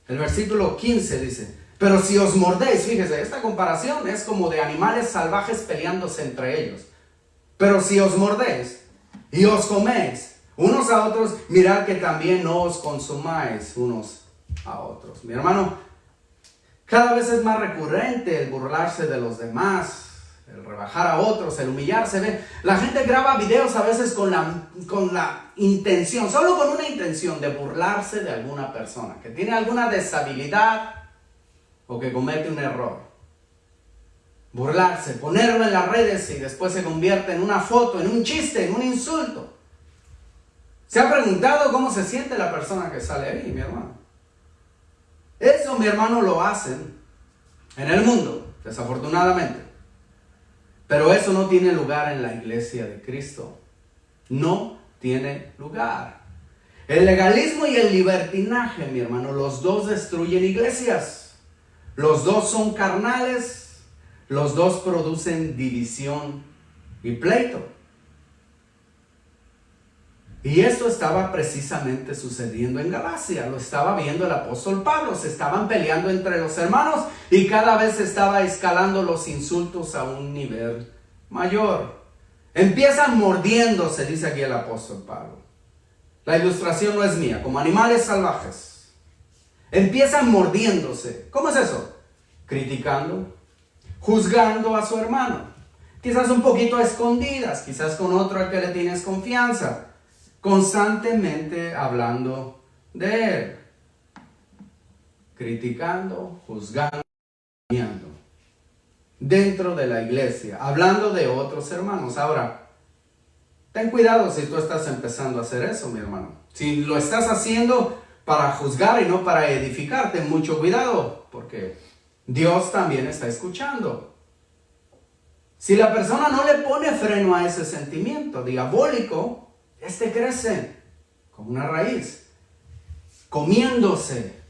El versículo 15 dice: pero si os mordéis, fíjese, esta comparación es como de animales salvajes peleándose entre ellos. Pero si os mordéis y os coméis unos a otros, mirad que también no os consumáis unos a otros. Mi hermano, cada vez es más recurrente el burlarse de los demás, el rebajar a otros, el humillarse. ¿Ve? La gente graba videos a veces con la intención, solo con una intención de burlarse de alguna persona que tiene alguna deshabilidad o que comete un error. Burlarse, ponerlo en las redes, y después se convierte en una foto, en un chiste, en un insulto. ¿Se ha preguntado cómo se siente la persona que sale ahí, mi hermano? Eso, mi hermano, lo hacen en el mundo, desafortunadamente. Pero eso no tiene lugar en la iglesia de Cristo. No tiene lugar. El legalismo y el libertinaje, mi hermano, los dos destruyen iglesias. Los dos son carnales. Los dos producen división y pleito. Y esto estaba precisamente sucediendo en Galacia. Lo estaba viendo el apóstol Pablo. Se estaban peleando entre los hermanos, y cada vez se estaba escalando los insultos a un nivel mayor. Empiezan mordiéndose, dice aquí el apóstol Pablo. La ilustración no es mía, como animales salvajes. Empiezan mordiéndose. ¿Cómo es eso? Criticando, juzgando a su hermano. Quizás un poquito a escondidas, quizás con otro al que le tienes confianza. Constantemente hablando de él. criticando, juzgando, dentro de la iglesia, hablando de otros hermanos. Ahora, ten cuidado si tú estás empezando a hacer eso, mi hermano. Si lo estás haciendo para juzgar y no para edificar, ten mucho cuidado, porque Dios también está escuchando. Si la persona no le pone freno a ese sentimiento diabólico, este crece como una raíz, comiéndose,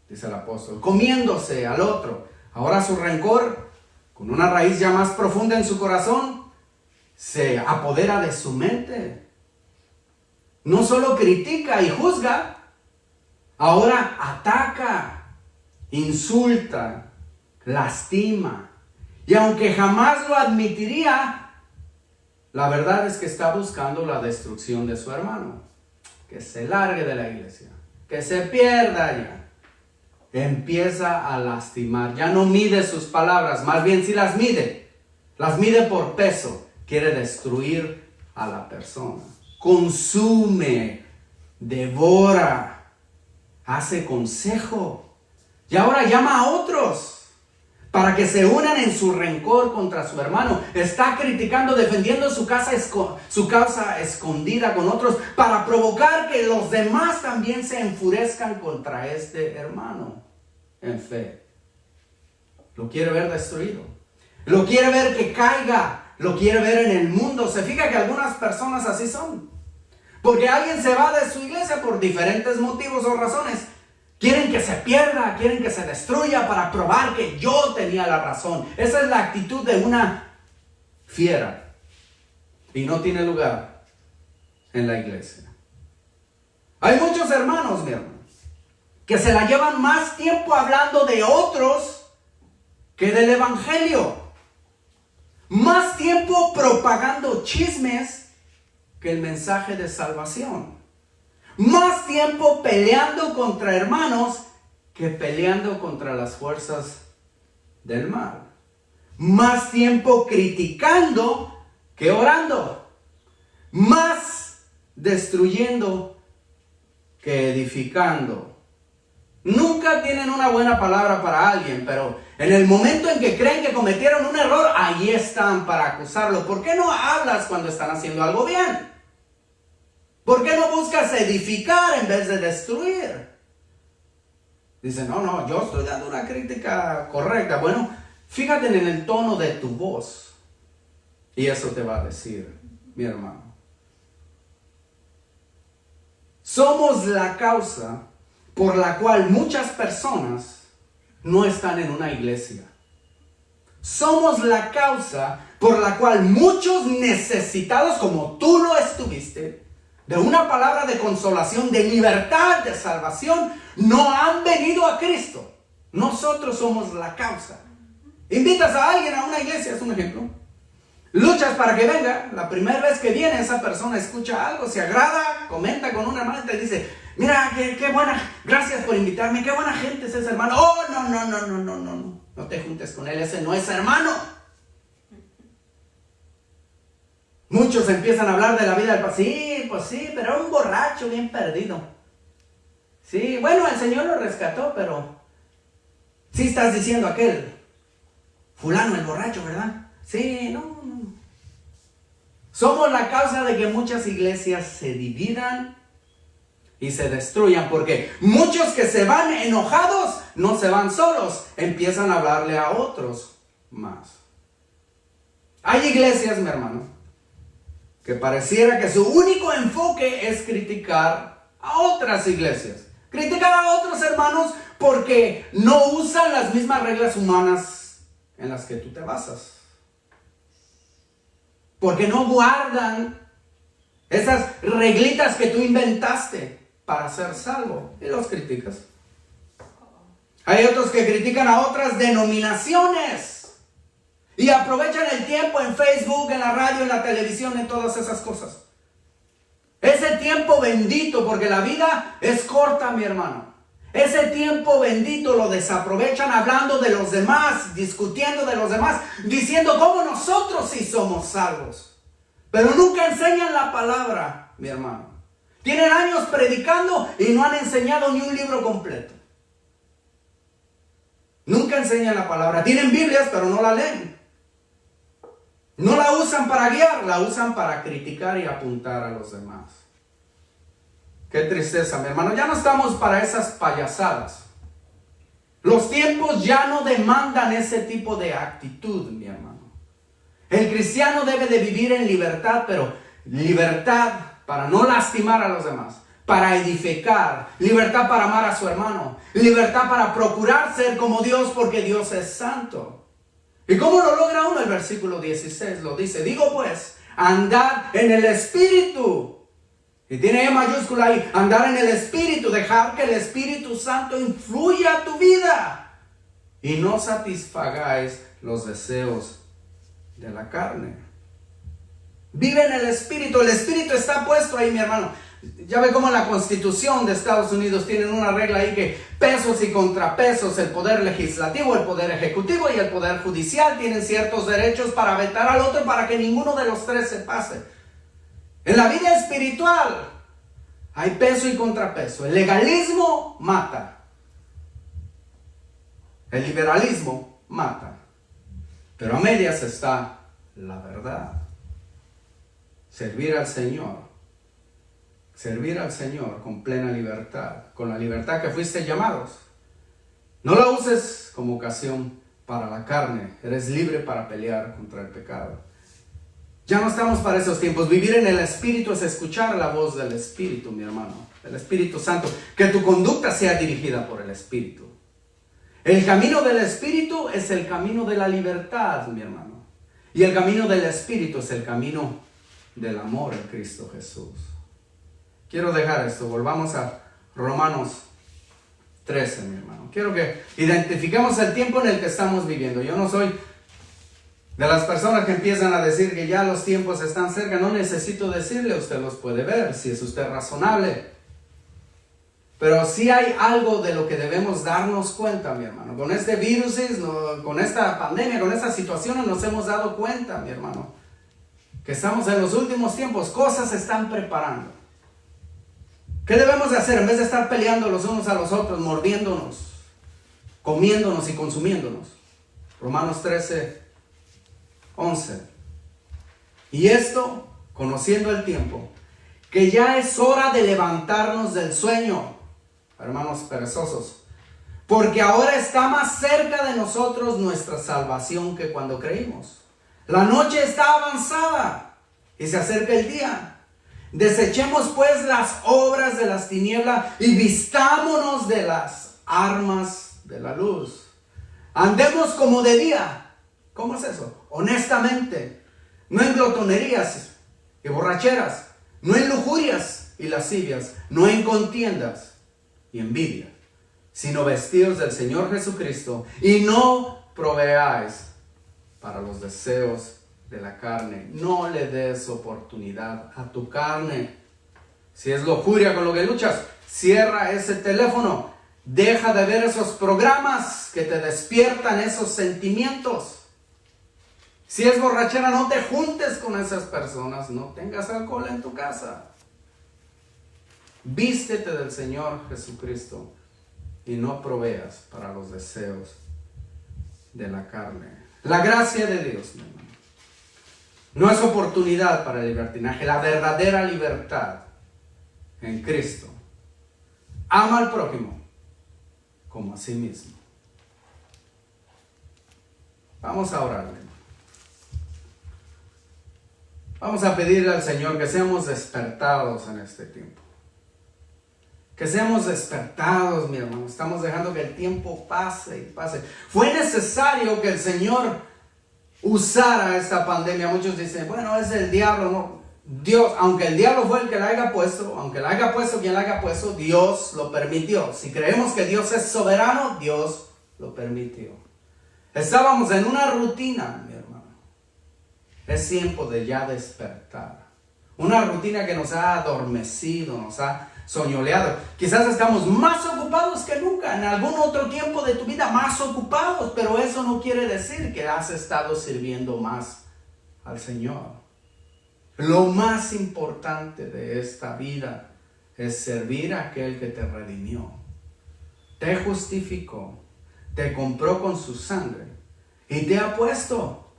dice el apóstol, comiéndose al otro. Ahora su rencor, con una raíz ya más profunda en su corazón, se apodera de su mente. No solo critica y juzga, ahora ataca, insulta, lastima. Y aunque jamás lo admitiría, la verdad es que está buscando la destrucción de su hermano. Que se largue de la iglesia, que se pierda ya. Empieza a lastimar, ya no mide sus palabras, más bien si las mide por peso, quiere destruir a la persona. Consume, devora, hace consejo y ahora llama a otros para que se unan en su rencor contra su hermano. Está criticando, defendiendo su causa escondida con otros para provocar que los demás también se enfurezcan contra este hermano en fe. Lo quiere ver destruido. Lo quiere ver que caiga. Lo quiere ver en el mundo. Se fija que algunas personas así son. Porque alguien se va de su iglesia por diferentes motivos o razones. Quieren que se pierda, quieren que se destruya para probar que yo tenía la razón. Esa es la actitud de una fiera. Y no tiene lugar en la iglesia. Hay muchos hermanos, mi hermano, que se la llevan más tiempo hablando de otros que del evangelio. Más tiempo propagando chismes que el mensaje de salvación. Más tiempo peleando contra hermanos que peleando contra las fuerzas del mal. Más tiempo criticando que orando. Más destruyendo que edificando. Nunca tienen una buena palabra para alguien, pero en el momento en que creen que cometieron un error, ahí están para acusarlo. ¿Por qué no hablas cuando están haciendo algo bien? ¿Por qué no buscas edificar en vez de destruir? Dicen, no, yo estoy dando una crítica correcta. Bueno, fíjate en el tono de tu voz. Y eso te va a decir, mi hermano. Somos la causa por la cual muchas personas no están en una iglesia. Somos la causa por la cual muchos necesitados, como tú lo estuviste, de una palabra de consolación, de libertad, de salvación, no han venido a Cristo. Nosotros somos la causa. Invitas a alguien a una iglesia, es un ejemplo. Luchas para que venga. La primera vez que viene esa persona escucha algo, se agrada, comenta con una hermana y te dice, mira, qué buena, gracias por invitarme, qué buena gente es ese hermano. Oh, no te juntes con él, ese no es hermano. Muchos empiezan a hablar de la vida del pasado. Sí, pues sí, pero era un borracho bien perdido. Sí, bueno, el Señor lo rescató, pero sí estás diciendo aquel fulano el borracho, ¿verdad? Sí, no. Somos la causa de que muchas iglesias se dividan y se destruyan, porque muchos que se van enojados no se van solos, empiezan a hablarle a otros más. Hay iglesias, mi hermano, que pareciera que su único enfoque es criticar a otras iglesias. Criticar a otros hermanos porque no usan las mismas reglas humanas en las que tú te basas. Porque no guardan esas reglitas que tú inventaste para ser salvo. Y los criticas. Hay otros que critican a otras denominaciones. Y aprovechan el tiempo en Facebook, en la radio, en la televisión, en todas esas cosas. Ese tiempo bendito, porque la vida es corta, mi hermano. Ese tiempo bendito lo desaprovechan hablando de los demás, discutiendo de los demás, diciendo cómo nosotros sí somos salvos. Pero nunca enseñan la palabra, mi hermano. Tienen años predicando y no han enseñado ni un libro completo. Nunca enseñan la palabra. Tienen Biblias, pero no la leen. No la usan para guiar, la usan para criticar y apuntar a los demás. Qué tristeza, mi hermano. Ya no estamos para esas payasadas. Los tiempos ya no demandan ese tipo de actitud, mi hermano. El cristiano debe de vivir en libertad, pero libertad para no lastimar a los demás, para edificar, libertad para amar a su hermano, libertad para procurar ser como Dios porque Dios es santo. ¿Y cómo lo logra uno? El versículo 16 lo dice. Digo pues, andad en el Espíritu. Y tiene E mayúscula ahí, andar en el Espíritu, dejar que el Espíritu Santo influya a tu vida. Y no satisfagáis los deseos de la carne. Vive en el Espíritu está puesto ahí, mi hermano. Ya ve cómo en la Constitución de Estados Unidos tienen una regla ahí que pesos y contrapesos, el poder legislativo, el poder ejecutivo y el poder judicial tienen ciertos derechos para vetar al otro para que ninguno de los tres se pase. En la vida espiritual hay peso y contrapeso. El legalismo mata. El liberalismo mata. Pero a medias está la verdad. Servir al Señor. Servir al Señor con plena libertad. Con la libertad que fuiste llamados. No la uses como ocasión para la carne. Eres libre para pelear contra el pecado. Ya no estamos para esos tiempos. Vivir en el Espíritu es escuchar la voz del Espíritu, mi hermano. El Espíritu Santo. Que tu conducta sea dirigida por el Espíritu. El camino del Espíritu es el camino de la libertad, mi hermano. Y el camino del Espíritu es el camino del amor en Cristo Jesús. Quiero dejar esto. Volvamos a Romanos 13, mi hermano. Quiero que identifiquemos el tiempo en el que estamos viviendo. Yo no soy de las personas que empiezan a decir que ya los tiempos están cerca. No necesito decirle, usted los puede ver, si es usted razonable. Pero sí hay algo de lo que debemos darnos cuenta, mi hermano. Con este virus, con esta pandemia, con estas situaciones nos hemos dado cuenta, mi hermano, que estamos en los últimos tiempos. Cosas se están preparando. ¿Qué debemos de hacer? En vez de estar peleando los unos a los otros, mordiéndonos, comiéndonos y consumiéndonos. Romanos 13, 11. Y esto, conociendo el tiempo, que ya es hora de levantarnos del sueño, hermanos perezosos, porque ahora está más cerca de nosotros nuestra salvación que cuando creímos. La noche está avanzada y se acerca el día. Desechemos pues las obras de las tinieblas y vistámonos de las armas de la luz. Andemos como de día. ¿Cómo es eso? Honestamente, no en glotonerías y borracheras, no en lujurias y lascivias, no en contiendas y envidia, sino vestidos del Señor Jesucristo y no proveáis para los deseos de la carne. No le des oportunidad a tu carne. Si es lujuria con lo que luchas, cierra ese teléfono. Deja de ver esos programas que te despiertan esos sentimientos. Si es borrachera, no te juntes con esas personas. No tengas alcohol en tu casa. Vístete del Señor Jesucristo y no proveas para los deseos de la carne. La gracia de Dios, mi hermano, no es oportunidad para el libertinaje. La verdadera libertad en Cristo. Ama al prójimo como a sí mismo. Vamos a orar. Vamos a pedirle al Señor que seamos despertados en este tiempo. Que seamos despertados, mi hermano. Estamos dejando que el tiempo pase y pase. Fue necesario que el Señor usara esta pandemia. Muchos dicen, bueno, es el diablo. No, Dios, aunque el diablo fue el que la haya puesto, aunque la haya puesto quien la haya puesto, Dios lo permitió. Si creemos que Dios es soberano, Dios lo permitió. Estábamos en una rutina, mi hermano. Es tiempo de ya despertar. Una rutina que nos ha adormecido, nos ha soñoleado. Quizás estamos más ocupados que nunca. En algún otro tiempo de tu vida más ocupados. Pero eso no quiere decir que has estado sirviendo más al Señor. Lo más importante de esta vida es servir a aquel que te redimió, te justificó, te compró con su sangre y te ha puesto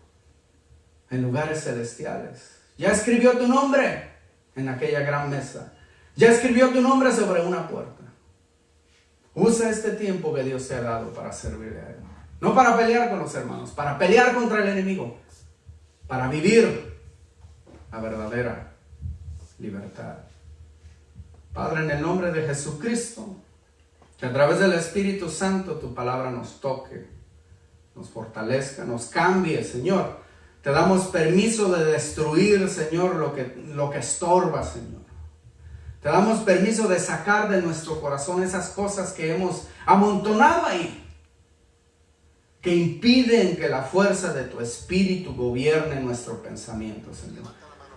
en lugares celestiales. Ya escribió tu nombre en aquella gran mesa. Ya escribió tu nombre sobre una puerta. Usa este tiempo que Dios te ha dado para servirle a Él. No para pelear con los hermanos, para pelear contra el enemigo. Para vivir la verdadera libertad. Padre, en el nombre de Jesucristo, que a través del Espíritu Santo tu palabra nos toque, nos fortalezca, nos cambie, Señor. Te damos permiso de destruir, Señor, lo que estorba, Señor. Te damos permiso de sacar de nuestro corazón esas cosas que hemos amontonado ahí, que impiden que la fuerza de tu Espíritu gobierne nuestro pensamiento, Señor.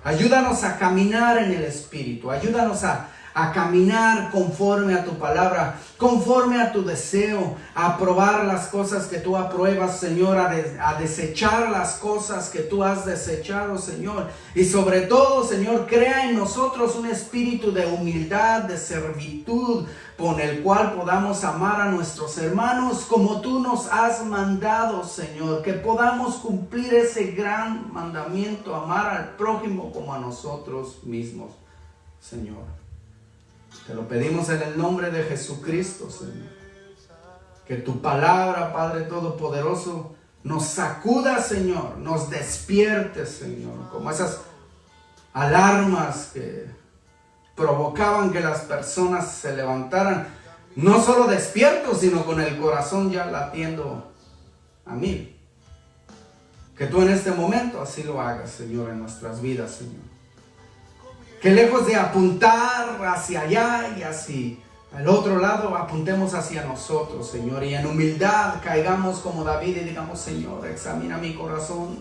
Ayúdanos a caminar en el Espíritu. Ayúdanos a caminar conforme a tu palabra, conforme a tu deseo, a aprobar las cosas que tú apruebas, Señor, a desechar las cosas que tú has desechado, Señor. Y sobre todo, Señor, crea en nosotros un espíritu de humildad, de servitud, con el cual podamos amar a nuestros hermanos como tú nos has mandado, Señor. Que podamos cumplir ese gran mandamiento, amar al prójimo como a nosotros mismos, Señor. Te lo pedimos en el nombre de Jesucristo, Señor. Que tu palabra, Padre Todopoderoso, nos sacuda, Señor. Nos despierte, Señor. Como esas alarmas que provocaban que las personas se levantaran. No solo despiertos, sino con el corazón ya latiendo a 1000. Que tú en este momento así lo hagas, Señor, en nuestras vidas, Señor. Que lejos de apuntar hacia allá y hacia el otro lado, apuntemos hacia nosotros, Señor. Y en humildad caigamos como David y digamos, Señor, examina mi corazón.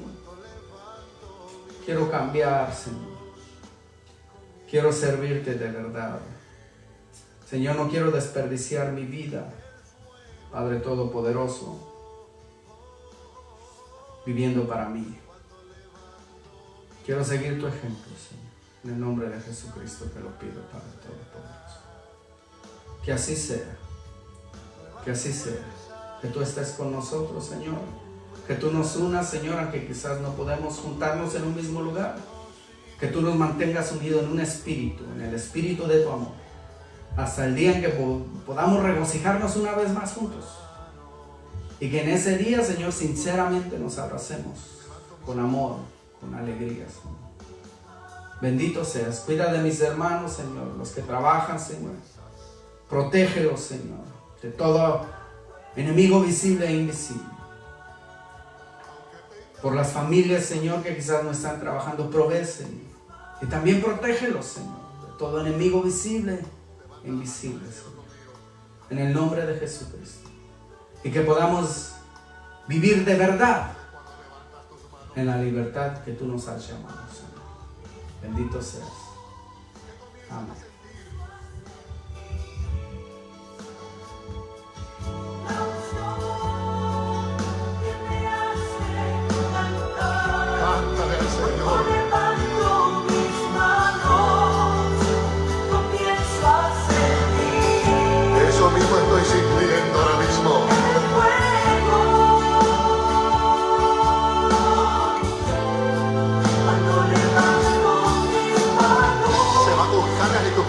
Quiero cambiar, Señor. Quiero servirte de verdad. Señor, no quiero desperdiciar mi vida, Padre Todopoderoso, viviendo para mí. Quiero seguir tu ejemplo, Señor. En el nombre de Jesucristo te lo pido, Padre Todopoderoso. Que así sea. Que así sea. Que tú estés con nosotros, Señor. Que tú nos unas, Señor, aunque quizás no podemos juntarnos en un mismo lugar. Que tú nos mantengas unidos en un espíritu, en el espíritu de tu amor. Hasta el día en que podamos regocijarnos una vez más juntos. Y que en ese día, Señor, sinceramente nos abracemos con amor, con alegría, Señor. Bendito seas. Cuida de mis hermanos, Señor, los que trabajan, Señor. Protégelos, Señor, de todo enemigo visible e invisible. Por las familias, Señor, que quizás no están trabajando, provee, Señor. Y también protégelos, Señor, de todo enemigo visible e invisible, Señor. En el nombre de Jesucristo. Y que podamos vivir de verdad en la libertad que tú nos has llamado, Señor. Bendito seas. Amén. Cántale al Señor. Levanto mis manos, comienzo a sentir Eso mismo estoy sintiendo ahora mismo. el fuego. Cuando levanto mis manos, Se va a buscar a tu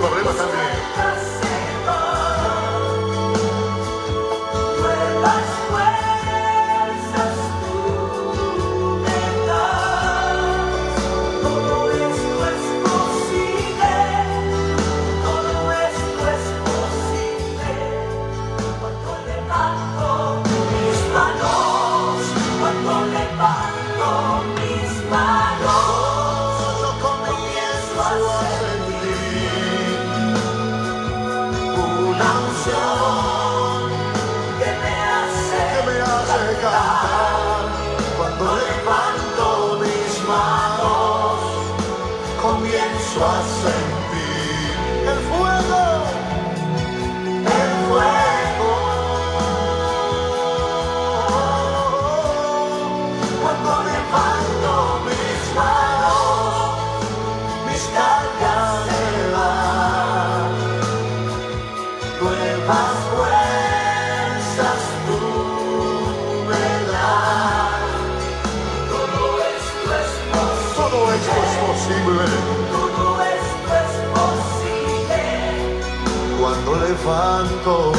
levanto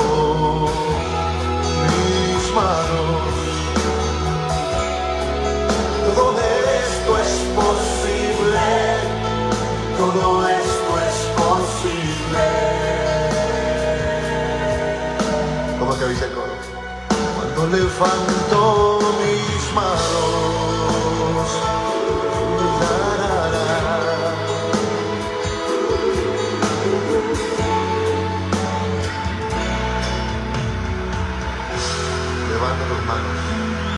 mis manos, todo esto es posible, todo esto es posible. ¿Cómo que dice el coro? Cuando levanto